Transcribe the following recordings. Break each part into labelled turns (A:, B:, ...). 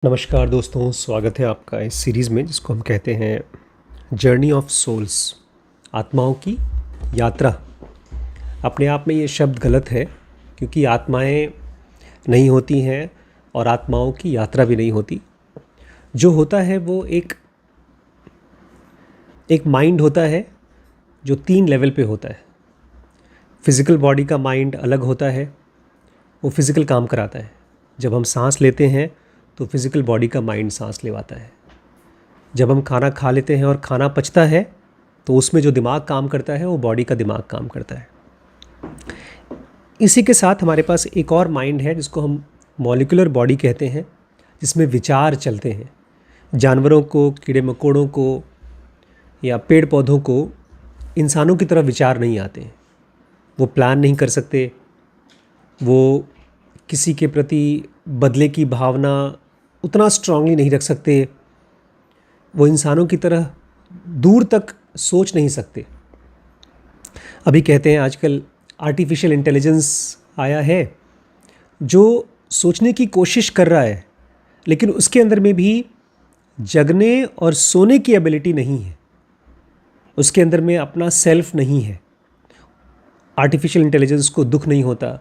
A: नमस्कार दोस्तों, स्वागत है आपका इस सीरीज़ में जिसको हम कहते हैं जर्नी ऑफ सोल्स, आत्माओं की यात्रा। अपने आप में ये शब्द गलत है क्योंकि आत्माएं नहीं होती हैं और आत्माओं की यात्रा भी नहीं होती। जो होता है वो एक माइंड होता है जो 3 लेवल पे होता है। फिज़िकल बॉडी का माइंड अलग होता है, वो फिज़िकल काम कराता है। जब हम सांस लेते हैं तो फिज़िकल बॉडी का माइंड सांस लेवाता है। जब हम खाना खा लेते हैं और खाना पचता है तो उसमें जो दिमाग काम करता है वो बॉडी का दिमाग काम करता है। इसी के साथ हमारे पास एक और माइंड है जिसको हम मॉलिक्यूलर बॉडी कहते हैं, जिसमें विचार चलते हैं। जानवरों को, कीड़े मकोड़ों को या पेड़ पौधों को इंसानों की तरह विचार नहीं आते हैं। वो प्लान नहीं कर सकते, वो किसी के प्रति बदले की भावना उतना स्ट्रांगली नहीं रख सकते, वो इंसानों की तरह दूर तक सोच नहीं सकते। अभी कहते हैं आजकल आर्टिफिशियल इंटेलिजेंस आया है जो सोचने की कोशिश कर रहा है, लेकिन उसके अंदर में भी जगने और सोने की एबिलिटी नहीं है। उसके अंदर में अपना सेल्फ नहीं है। आर्टिफिशियल इंटेलिजेंस को दुख नहीं होता,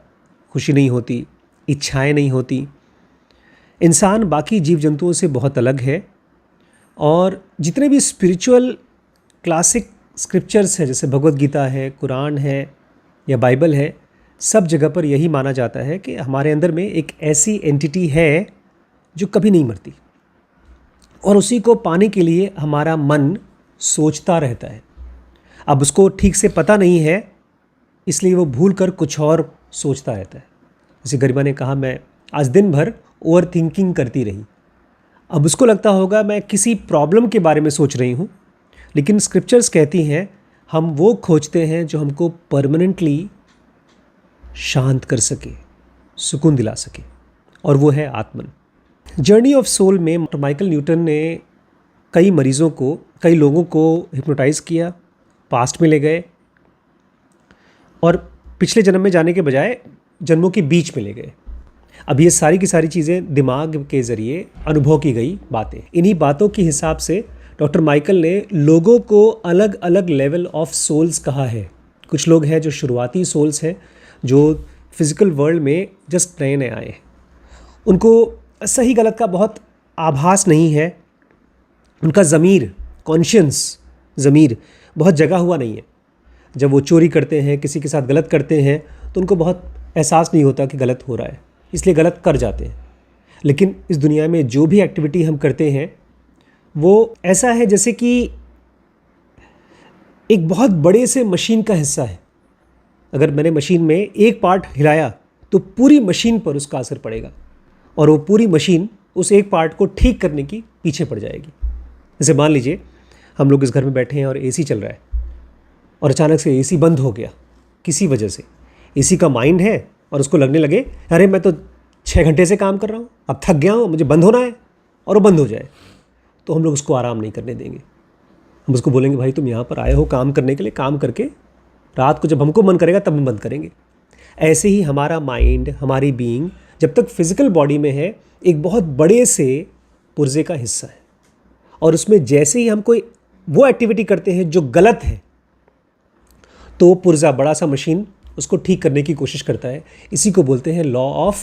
A: खुशी नहीं होती, इच्छाएं नहीं होती। इंसान बाकी जीव जंतुओं से बहुत अलग है और जितने भी स्पिरिचुअल क्लासिक स्क्रिप्चर्स हैं, जैसे भगवत गीता है, कुरान है या बाइबल है, सब जगह पर यही माना जाता है कि हमारे अंदर में एक ऐसी एंटिटी है जो कभी नहीं मरती और उसी को पाने के लिए हमारा मन सोचता रहता है। अब उसको ठीक से पता नहीं है, इसलिए वो भूल कर कुछ और सोचता रहता है। जैसे गरिमा ने कहा, मैं आज दिन भर ओवर थिंकिंग करती रही। अब उसको लगता होगा मैं किसी प्रॉब्लम के बारे में सोच रही हूँ, लेकिन स्क्रिप्चर्स कहती हैं हम वो खोजते हैं जो हमको परमानेंटली शांत कर सके, सुकून दिला सके, और वो है आत्मन। जर्नी ऑफ सोल में माइकल न्यूटन ने कई लोगों को हिप्नोटाइज़ किया, पास्ट में ले गए और पिछले जन्म में जाने के बजाय जन्मों के बीच में ले गए। अब ये सारी की सारी चीज़ें दिमाग के ज़रिए अनुभव की गई बातें। इन्हीं बातों के हिसाब से डॉक्टर माइकल ने लोगों को अलग अलग लेवल ऑफ सोल्स कहा है। कुछ लोग हैं जो शुरुआती सोल्स हैं, जो फिज़िकल वर्ल्ड में जस्ट नए नए आए हैं। उनको सही गलत का बहुत आभास नहीं है। उनका ज़मीर, कॉन्शियंस ज़मीर बहुत जगा हुआ नहीं है। जब वो चोरी करते हैं, किसी के साथ गलत करते हैं, तो उनको बहुत एहसास नहीं होता कि गलत हो रहा है, इसलिए गलत कर जाते हैं। लेकिन इस दुनिया में जो भी एक्टिविटी हम करते हैं वो ऐसा है जैसे कि एक बहुत बड़े से मशीन का हिस्सा है। अगर मैंने मशीन में एक पार्ट हिलाया तो पूरी मशीन पर उसका असर पड़ेगा और वो पूरी मशीन उस एक पार्ट को ठीक करने की पीछे पड़ जाएगी। जैसे मान लीजिए हम लोग इस घर में बैठे हैं और एसी चल रहा है और अचानक से एसी बंद हो गया किसी वजह से। एसी का माइंड है और उसको लगने लगे अरे मैं तो 6 घंटे से काम कर रहा हूँ, अब थक गया हूँ, मुझे बंद होना है, और वो बंद हो जाए, तो हम लोग उसको आराम नहीं करने देंगे। हम उसको बोलेंगे भाई तुम यहाँ पर आए हो काम करने के लिए, काम करके रात को जब हमको मन करेगा तब हम बंद करेंगे। ऐसे ही हमारा माइंड, हमारी बीइंग जब तक फिज़िकल बॉडी में है एक बहुत बड़े से पुर्जे का हिस्सा है, और उसमें जैसे ही हम कोई वो एक्टिविटी करते हैं जो गलत है तो वो पुर्जा, बड़ा सा मशीन, उसको ठीक करने की कोशिश करता है। इसी को बोलते हैं लॉ ऑफ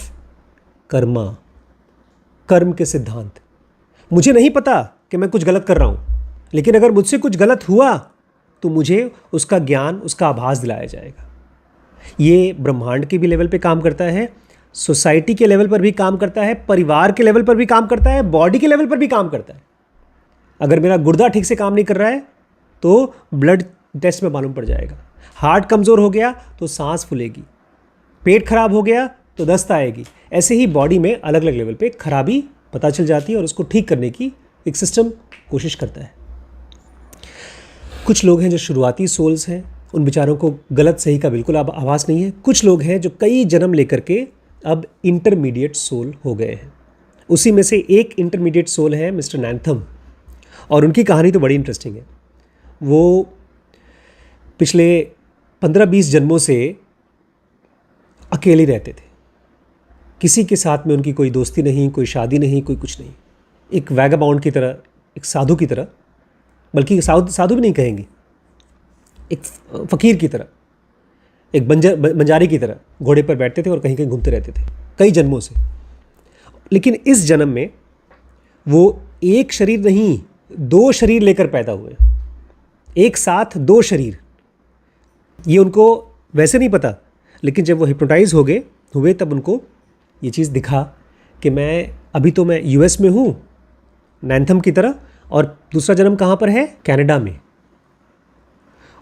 A: कर्मा, कर्म के सिद्धांत। मुझे नहीं पता कि मैं कुछ गलत कर रहा हूँ, लेकिन अगर मुझसे कुछ गलत हुआ तो मुझे उसका ज्ञान, उसका आभास दिलाया जाएगा। ये ब्रह्मांड के भी लेवल पे काम करता है, सोसाइटी के लेवल पर भी काम करता है, परिवार के लेवल पर भी काम करता है, बॉडी के लेवल पर भी काम करता है। अगर मेरा गुर्दा ठीक से काम नहीं कर रहा है तो ब्लड टेस्ट में मालूम पड़ जाएगा। हार्ट कमज़ोर हो गया तो सांस फूलेगी, पेट खराब हो गया तो दस्त आएगी। ऐसे ही बॉडी में अलग अलग लेवल पे खराबी पता चल जाती है और उसको ठीक करने की एक सिस्टम कोशिश करता है। कुछ लोग हैं जो शुरुआती सोल्स हैं, उन बेचारों को गलत सही का बिल्कुल आभास नहीं है। कुछ लोग हैं जो कई जन्म लेकर के अब इंटरमीडिएट सोल हो गए हैं। उसी में से एक इंटरमीडिएट सोल है मिस्टर नैंथम, और उनकी कहानी तो बड़ी इंटरेस्टिंग है। वो पिछले 15-20 जन्मों से अकेले रहते थे। किसी के साथ में उनकी कोई दोस्ती नहीं, कोई शादी नहीं, कोई कुछ नहीं। एक वैगाबाउंड की तरह, एक साधु की तरह, बल्कि साधु भी नहीं कहेंगे, एक फ़कीर की तरह, एक बंजारी की तरह घोड़े पर बैठते थे और कहीं कहीं घूमते रहते थे कई जन्मों से। लेकिन इस जन्म में वो एक शरीर नहीं, 2 शरीर लेकर पैदा हुए, एक साथ 2 शरीर। ये उनको वैसे नहीं पता, लेकिन जब वो हिप्नोटाइज हुए तब उनको ये चीज़ दिखा कि मैं यूएस में हूँ नैंथम की तरह, और दूसरा जन्म कहाँ पर है, कनाडा में।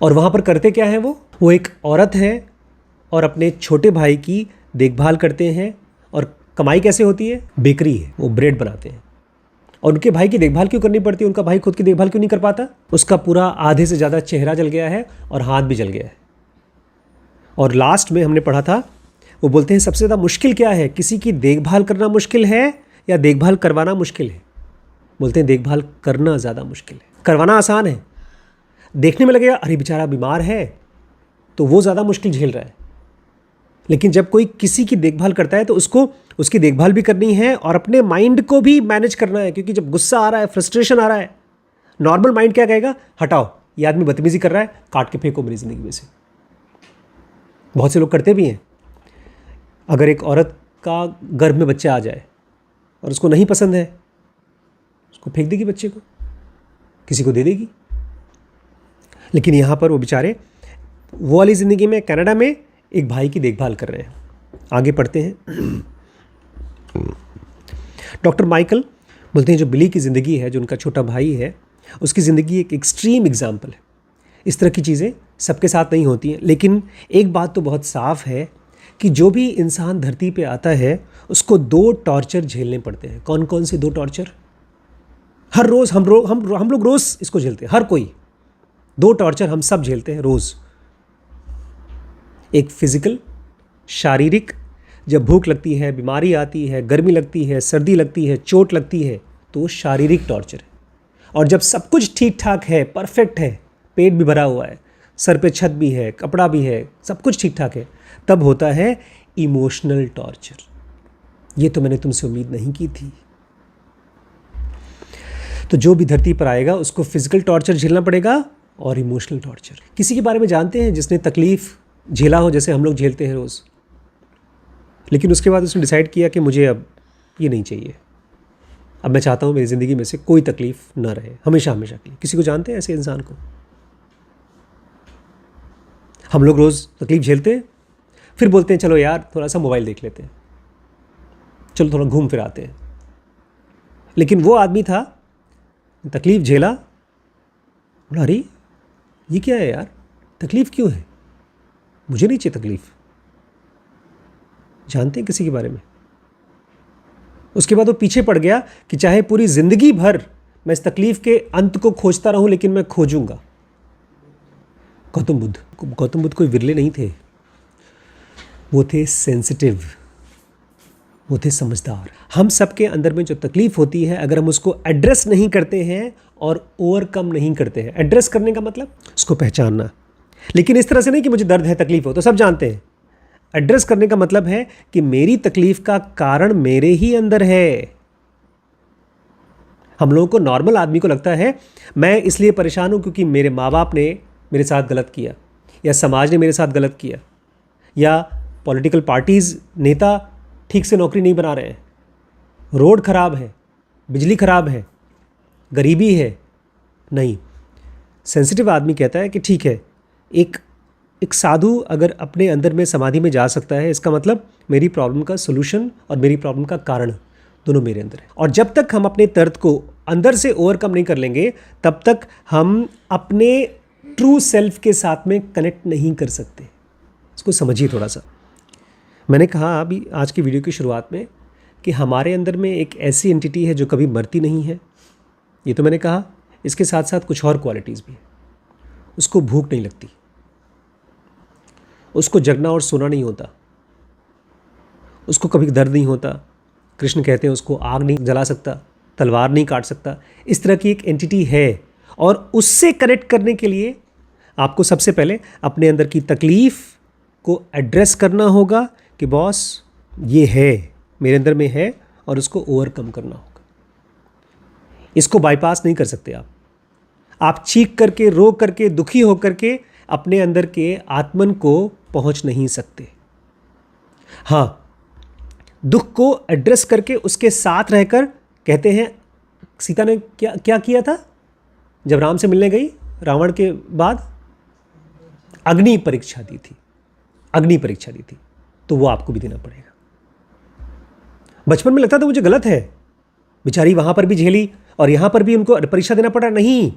A: और वहाँ पर करते क्या हैं वो एक औरत है और अपने छोटे भाई की देखभाल करते हैं। और कमाई कैसे होती है, बेकरी है, वो ब्रेड बनाते हैं। और उनके भाई की देखभाल क्यों करनी पड़ती है, उनका भाई खुद की देखभाल क्यों नहीं कर पाता? उसका पूरा आधे से ज़्यादा चेहरा जल गया है और हाथ भी जल गया है। और लास्ट में हमने पढ़ा था, वो बोलते हैं सबसे ज़्यादा मुश्किल क्या है, किसी की देखभाल करना मुश्किल है या देखभाल करवाना मुश्किल है? बोलते हैं देखभाल करना ज़्यादा मुश्किल है। करवाना आसान है, देखने में लगेगा अरे बेचारा बीमार है, तो वो ज़्यादा मुश्किल झेल रहा है। लेकिन जब कोई किसी की देखभाल करता है तो उसको उसकी देखभाल भी करनी है और अपने माइंड को भी मैनेज करना है, क्योंकि जब गुस्सा आ रहा है, फ्रस्ट्रेशन आ रहा है, नॉर्मल माइंड क्या कहेगा, हटाओ, ये आदमी बदतमीजी कर रहा है, काट के फेंको मेरी ज़िंदगी में से। बहुत से लोग करते भी हैं। अगर एक औरत का गर्भ में बच्चा आ जाए और उसको नहीं पसंद है, उसको फेंक देगी बच्चे को, किसी को दे देगी। लेकिन यहाँ पर वो बेचारे वो वाली ज़िंदगी में कनाडा में एक भाई की देखभाल कर रहे हैं। आगे पढ़ते हैं। डॉक्टर माइकल बोलते हैं जो बिली की ज़िंदगी है, जो उनका छोटा भाई है, उसकी ज़िंदगी एक एक्सट्रीम एग्जाम्पल है। इस तरह की चीज़ें सबके साथ नहीं होती हैं। लेकिन एक बात तो बहुत साफ़ है कि जो भी इंसान धरती पे आता है उसको 2 टॉर्चर झेलने पड़ते हैं। कौन कौन से 2 टॉर्चर? हर रोज़ हम लोग रोज़ इसको झेलते हैं, हर कोई 2 टॉर्चर हम सब झेलते हैं रोज़। एक फिज़िकल, शारीरिक, जब भूख लगती है, बीमारी आती है, गर्मी लगती है, सर्दी लगती है, चोट लगती है, तो वो शारीरिक टॉर्चर है। और जब सब कुछ ठीक ठाक है, परफेक्ट है, पेट भी भरा हुआ है, सर पे छत भी है, कपड़ा भी है, सब कुछ ठीक ठाक है, तब होता है इमोशनल टॉर्चर। ये तो मैंने तुमसे उम्मीद नहीं की थी। तो जो भी धरती पर आएगा उसको फिजिकल टॉर्चर झेलना पड़ेगा और इमोशनल टॉर्चर। किसी के बारे में जानते हैं जिसने तकलीफ़ झेला हो जैसे हम लोग झेलते हैं रोज़, लेकिन उसके बाद उसने डिसाइड किया कि मुझे अब ये नहीं चाहिए, अब मैं चाहता हूँ मेरी ज़िंदगी में से कोई तकलीफ़ ना रहे हमेशा हमेशा के लिए। किसी को जानते हैं ऐसे इंसान को? हम लोग रोज़ तकलीफ़ झेलते हैं, फिर बोलते हैं चलो यार थोड़ा सा मोबाइल देख लेते हैं, चलो थोड़ा घूम फिर आते हैं। लेकिन वो आदमी था, तकलीफ़ झेला, बोला अरे ये क्या है यार, तकलीफ़ क्यों है, मुझे नहीं चाहिए तकलीफ़। जानते हैं किसी के बारे में? उसके बाद वो पीछे पड़ गया कि चाहे पूरी ज़िंदगी भर मैं इस तकलीफ़ के अंत को खोजता रहूं, लेकिन मैं खोजूंगा। गौतम बुद्ध कोई विरले नहीं थे, वो थे सेंसिटिव, वो थे समझदार। हम सबके अंदर में जो तकलीफ़ होती है, अगर हम उसको एड्रेस नहीं करते हैं और ओवरकम नहीं करते हैं, एड्रेस करने का मतलब उसको पहचानना, लेकिन इस तरह से नहीं कि मुझे दर्द है, तकलीफ़ हो, तो सब जानते हैं। एड्रेस करने का मतलब है कि मेरी तकलीफ़ का कारण मेरे ही अंदर है। हम लोगों को, नॉर्मल आदमी को लगता है मैं इसलिए परेशान हूँ क्योंकि मेरे माँ बाप ने मेरे साथ गलत किया, या समाज ने मेरे साथ गलत किया, या पॉलिटिकल पार्टीज़, नेता ठीक से नौकरी नहीं बना रहे हैं, रोड ख़राब है, बिजली ख़राब है, गरीबी है। नहीं, सेंसिटिव आदमी कहता है कि ठीक है, एक साधु अगर अपने अंदर में समाधि में जा सकता है, इसका मतलब मेरी प्रॉब्लम का सॉल्यूशन और मेरी प्रॉब्लम का कारण दोनों मेरे अंदर है। और जब तक हम अपने दर्द को अंदर से ओवरकम नहीं कर लेंगे, तब तक हम अपने ट्रू सेल्फ के साथ में कनेक्ट नहीं कर सकते। इसको समझिए थोड़ा सा। मैंने कहा अभी आज की वीडियो की शुरुआत में कि हमारे अंदर में एक ऐसी एंटिटी है जो कभी मरती नहीं है, ये तो मैंने कहा। इसके साथ साथ कुछ और क्वालिटीज़ भी है। उसको भूख नहीं लगती, उसको जगना और सोना नहीं होता, उसको कभी दर्द नहीं होता। कृष्ण कहते हैं उसको आग नहीं जला सकता, तलवार नहीं काट सकता। इस तरह की एक एंटिटी है, और उससे कनेक्ट करने के लिए आपको सबसे पहले अपने अंदर की तकलीफ़ को एड्रेस करना होगा कि बॉस ये है, मेरे अंदर में है, और उसको ओवरकम करना होगा। इसको बाईपास नहीं कर सकते आप चीख करके, रो करके, दुखी होकर के अपने अंदर के आत्मन को पहुंच नहीं सकते। हाँ, दुख को एड्रेस करके उसके साथ रहकर, कहते हैं सीता ने क्या क्या किया था जब राम से मिलने गई रावण के बाद? अग्नि परीक्षा दी थी, अग्नि परीक्षा दी थी, तो वो आपको भी देना पड़ेगा। बचपन में लगता था मुझे गलत है, बेचारी वहां पर भी झेली और यहां पर भी उनको परीक्षा देना पड़ा। नहीं,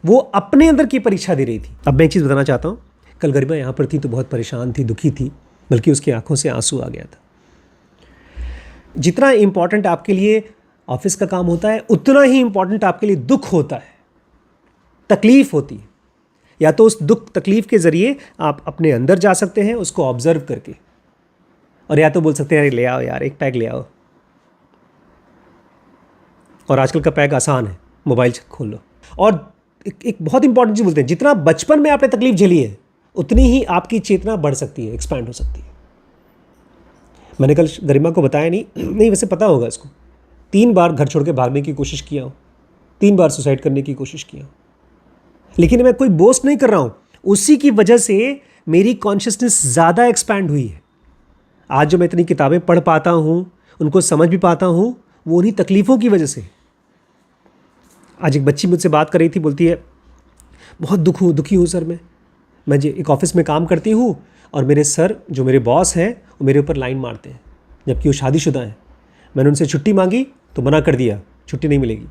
A: वो अपने अंदर की परीक्षा दे रही थी। अब मैं एक चीज़ बताना चाहता हूँ, कल गरिमा यहाँ पर थी तो बहुत परेशान थी, दुखी थी, बल्कि उसकी आंखों से आंसू आ गया था। जितना इंपॉर्टेंट आपके लिए ऑफिस का काम होता है, उतना ही इंपॉर्टेंट आपके लिए दुख होता है, तकलीफ होती है। या तो उस दुख तकलीफ के ज़रिए आप अपने अंदर जा सकते हैं उसको ऑब्जर्व करके, और या तो बोल सकते हैं अरे ले आओ यार, एक पैग ले आओ। और आजकल का पैग आसान है, मोबाइल खोल लो। और एक बहुत इंपॉर्टेंट चीज़ बोलते हैं, जितना बचपन में आपने तकलीफ झेली है उतनी ही आपकी चेतना बढ़ सकती है, एक्सपैंड हो सकती है। मैंने कल गरिमा को बताया नहीं वैसे पता होगा इसको, 3 बार घर छोड़ के भागने की कोशिश किया हूँ, 3 बार सुसाइड करने की कोशिश किया हूँ। लेकिन मैं कोई बोस्ट नहीं कर रहा हूँ, उसी की वजह से मेरी कॉन्शियसनेस ज़्यादा एक्सपैंड हुई है। आज जो मैं इतनी किताबें पढ़ पाता हूँ, उनको समझ भी पाता हूँ, वो उन्हीं तकलीफ़ों की वजह से। आज एक बच्ची मुझसे बात कर रही थी, बोलती है बहुत दुखी हूँ सर, मैं एक ऑफिस में काम करती हूँ और मेरे सर जो मेरे बॉस हैं वो मेरे ऊपर लाइन मारते हैं, जबकि वो शादीशुदा हैं। मैंने उनसे छुट्टी मांगी तो मना कर दिया, छुट्टी नहीं मिलेगी।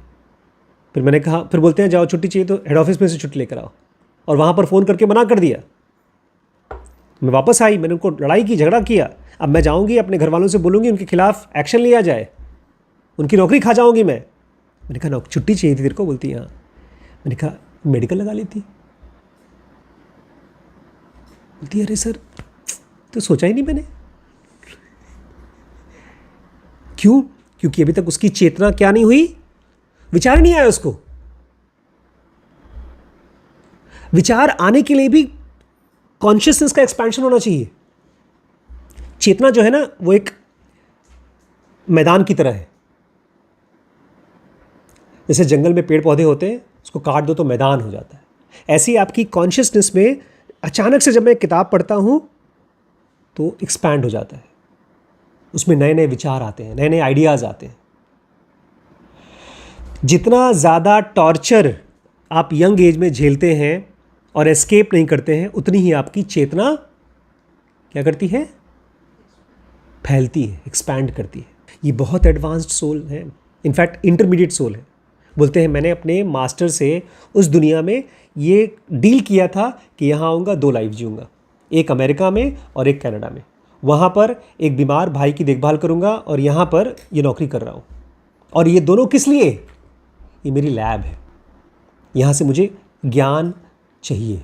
A: फिर मैंने कहा, फिर बोलते हैं जाओ छुट्टी चाहिए तो हेड ऑफिस में से छुट्टी लेकर आओ, और वहाँ पर फ़ोन करके मना कर दिया। मैं वापस आई, मैंने उनको लड़ाई की, झगड़ा किया। अब मैं जाऊँगी अपने घर वालों से बोलूँगी उनके खिलाफ़ एक्शन लिया जाए, उनकी नौकरी खा जाऊँगी मैं। मैंने कहा छुट्टी चाहिए थी तेरे को, बोलती हाँ। मैंने कहा मेडिकल लगा लेती, बोलती अरे सर तो सोचा ही नहीं मैंने। क्यों? क्योंकि अभी तक उसकी चेतना क्या नहीं हुई, विचार नहीं आया उसको। विचार आने के लिए भी कॉन्शियसनेस का एक्सपेंशन होना चाहिए। चेतना जो है ना, वो एक मैदान की तरह है। जैसे जंगल में पेड़ पौधे होते हैं, उसको काट दो तो मैदान हो जाता है। ऐसे ही आपकी कॉन्शियसनेस में अचानक से जब मैं किताब पढ़ता हूँ तो एक्सपैंड हो जाता है, उसमें नए नए विचार आते हैं, नए नए आइडियाज़ आते हैं। जितना ज़्यादा टॉर्चर आप यंग एज में झेलते हैं और एस्केप नहीं करते हैं, उतनी ही आपकी चेतना क्या करती है, फैलती है, एक्सपैंड करती है। ये बहुत एडवांस्ड सोल है, इनफैक्ट इंटरमीडिएट सोल है। बोलते हैं मैंने अपने मास्टर से उस दुनिया में ये डील किया था कि यहाँ आऊँगा, 2 लाइफ जीऊँगा, एक अमेरिका में और एक कनाडा में। वहाँ पर एक बीमार भाई की देखभाल करूँगा और यहाँ पर ये नौकरी कर रहा हूँ। और ये दोनों किस लिए? ये मेरी लैब है, यहाँ से मुझे ज्ञान चाहिए।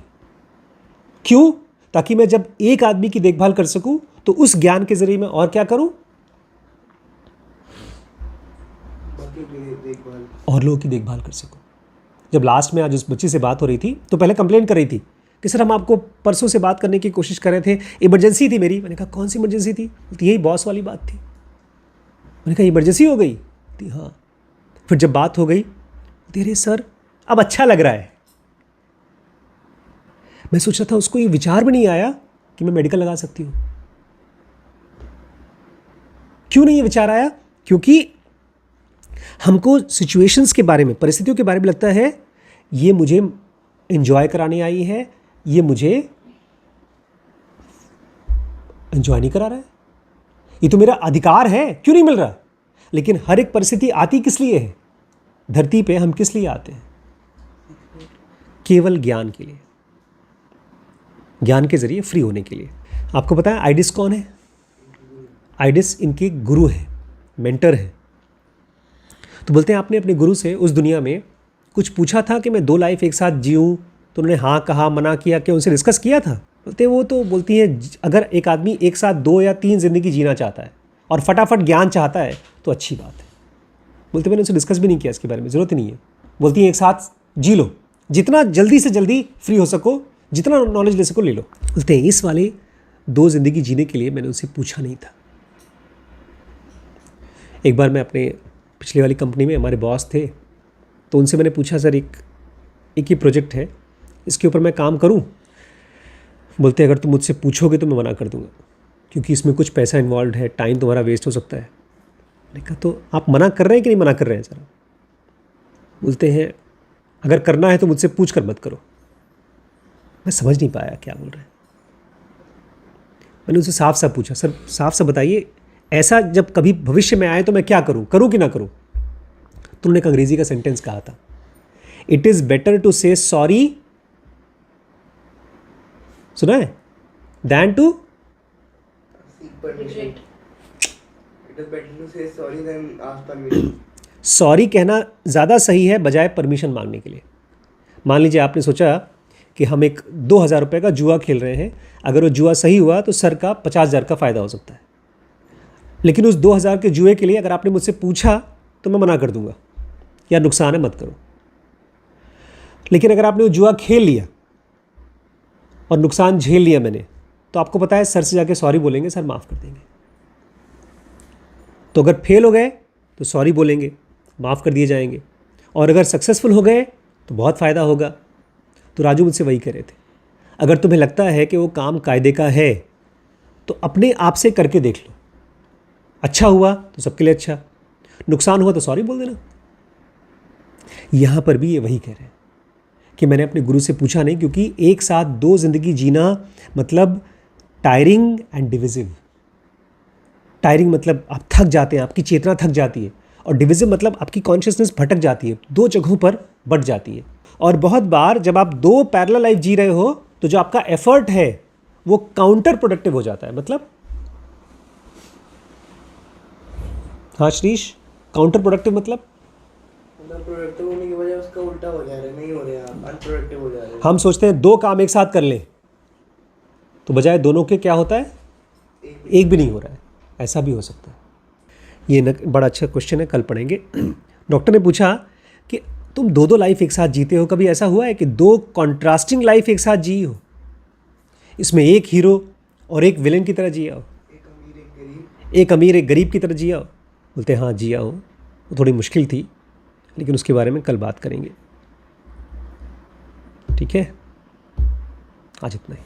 A: क्यों? ताकि मैं जब एक आदमी की देखभाल कर सकूँ तो उस ज्ञान के ज़रिए मैं और क्या करूँ, और लोगों की देखभाल कर सकूँ। जब लास्ट में आज उस बच्ची से बात हो रही थी तो पहले कंप्लेंट कर रही थी कि सर हम आपको परसों से बात करने की कोशिश कर रहे थे, इमरजेंसी थी मेरी। मैंने कहा कौन सी इमरजेंसी थी? तो यही बॉस वाली बात थी। मैंने कहा इमरजेंसी हो गई थी? हाँ। फिर जब बात हो गई, अरे सर अब अच्छा लग रहा है। मैं सोच रहा था उसको ये विचार भी नहीं आया कि मैं मेडिकल लगा सकती हूँ। क्यों नहीं ये विचार आया? क्योंकि हमको सिचुएशंस के बारे में, परिस्थितियों के बारे में लगता है ये मुझे एंजॉय कराने आई है, ये मुझे एंजॉय नहीं करा रहा है, ये तो मेरा अधिकार है, क्यों नहीं मिल रहा? लेकिन हर एक परिस्थिति आती किस लिए है? धरती पे हम किस लिए आते हैं? केवल ज्ञान के लिए, ज्ञान के जरिए फ्री होने के लिए। आपको पता है आइडिस कौन है? आइडिस इनके गुरु हैं, मेंटर हैं। तो बोलते हैं आपने अपने गुरु से उस दुनिया में कुछ पूछा था कि मैं 2 लाइफ एक साथ जीऊँ? तो उन्होंने हाँ कहा, मना किया, क्या उनसे डिस्कस किया था? बोलते वो तो बोलती हैं अगर एक आदमी एक साथ 2 या 3 ज़िंदगी जीना चाहता है और फटाफट ज्ञान चाहता है तो अच्छी बात है। बोलते मैंने उनसे डिस्कस भी नहीं किया इसके बारे में, ज़रूरत ही नहीं है। बोलती हैं एक साथ जी लो, जितना जल्दी से जल्दी फ्री हो सको, जितना नॉलेज ले सको ले लो। बोलते हैं इस वाले 2 ज़िंदगी जीने के लिए मैंने उनसे पूछा नहीं था। एक बार मैं अपने पिछले वाली कंपनी में, हमारे बॉस थे, तो उनसे मैंने पूछा सर एक ही प्रोजेक्ट है, इसके ऊपर मैं काम करूं? बोलते अगर तुम मुझसे पूछोगे तो मैं मना कर दूंगा, क्योंकि इसमें कुछ पैसा इन्वॉल्व है, टाइम तुम्हारा वेस्ट हो सकता है। मैंने कहा तो आप मना कर रहे हैं कि नहीं मना कर रहे हैं सर? बोलते हैं अगर करना है तो मुझसे पूछ कर मत करो। मैं समझ नहीं पाया क्या बोल रहे हैं। मैंने उनसे साफ साफ पूछा, सर साफ साफ बताइए, ऐसा जब कभी भविष्य में आए तो मैं क्या करूं कि ना करूं? तो उन्होंने एक अंग्रेजी का सेंटेंस कहा था, इट इज़ बेटर टू से सॉरी, सुना है, दैन टू सॉरी कहना ज़्यादा सही है बजाय परमिशन मांगने के लिए। मान लीजिए आपने सोचा कि हम एक 2,000 रुपये का जुआ खेल रहे हैं, अगर वो जुआ सही हुआ तो सर का 50,000 का फ़ायदा हो सकता है, लेकिन उस 2,000 के जुए के लिए अगर आपने मुझसे पूछा तो मैं मना कर दूंगा, या नुकसान है मत करो। लेकिन अगर आपने वो जुआ खेल लिया और नुकसान झेल लिया मैंने, तो आपको पता है सर से जाके सॉरी बोलेंगे, सर माफ़ कर देंगे। तो अगर फेल हो गए तो सॉरी बोलेंगे, माफ़ कर दिए जाएंगे, और अगर सक्सेसफुल हो गए तो बहुत फ़ायदा होगा। तो राजू मुझसे वही कह रहे थे, अगर तुम्हें लगता है कि वो काम कायदे का है तो अपने आप से करके देख लो, अच्छा हुआ तो सबके लिए अच्छा, नुकसान हुआ तो सॉरी बोल देना। यहाँ पर भी ये वही कह रहे हैं कि मैंने अपने गुरु से पूछा नहीं, क्योंकि एक साथ दो ज़िंदगी जीना मतलब टायरिंग एंड डिविजिव। टायरिंग मतलब आप थक जाते हैं, आपकी चेतना थक जाती है, और डिविजिव मतलब आपकी कॉन्शियसनेस भटक जाती है, दो जगहों पर बट जाती है। और बहुत बार जब आप दो पैरेलल लाइफ जी रहे हो तो जो आपका एफर्ट है वो काउंटर प्रोडक्टिव हो जाता है। मतलब हाँ श्रीश, काउंटर प्रोडक्टिव मतलब
B: प्रोडक्टिव होने की वजह उसका उल्टा हो जा रहा है, नहीं हो रहा है, अनप्रोडक्टिव हो जा रहे हैं।
A: हम सोचते हैं दो काम एक साथ कर लें, तो बजाय दोनों के क्या होता है, एक भी नहीं हो रहा है। ऐसा भी हो सकता है। ये बड़ा अच्छा क्वेश्चन है, कल पढ़ेंगे। डॉक्टर ने पूछा कि तुम दो लाइफ एक साथ जीते हो, कभी ऐसा हुआ है कि दो कॉन्ट्रास्टिंग लाइफ एक साथ जी हो, इसमें एक हीरो और एक विलेन की तरह जिया हो, एक अमीर एक गरीब की तरह जिया हो? बोलते हाँ जिया हो, वो थोड़ी मुश्किल थी, लेकिन उसके बारे में कल बात करेंगे। ठीक है, आज इतना ही।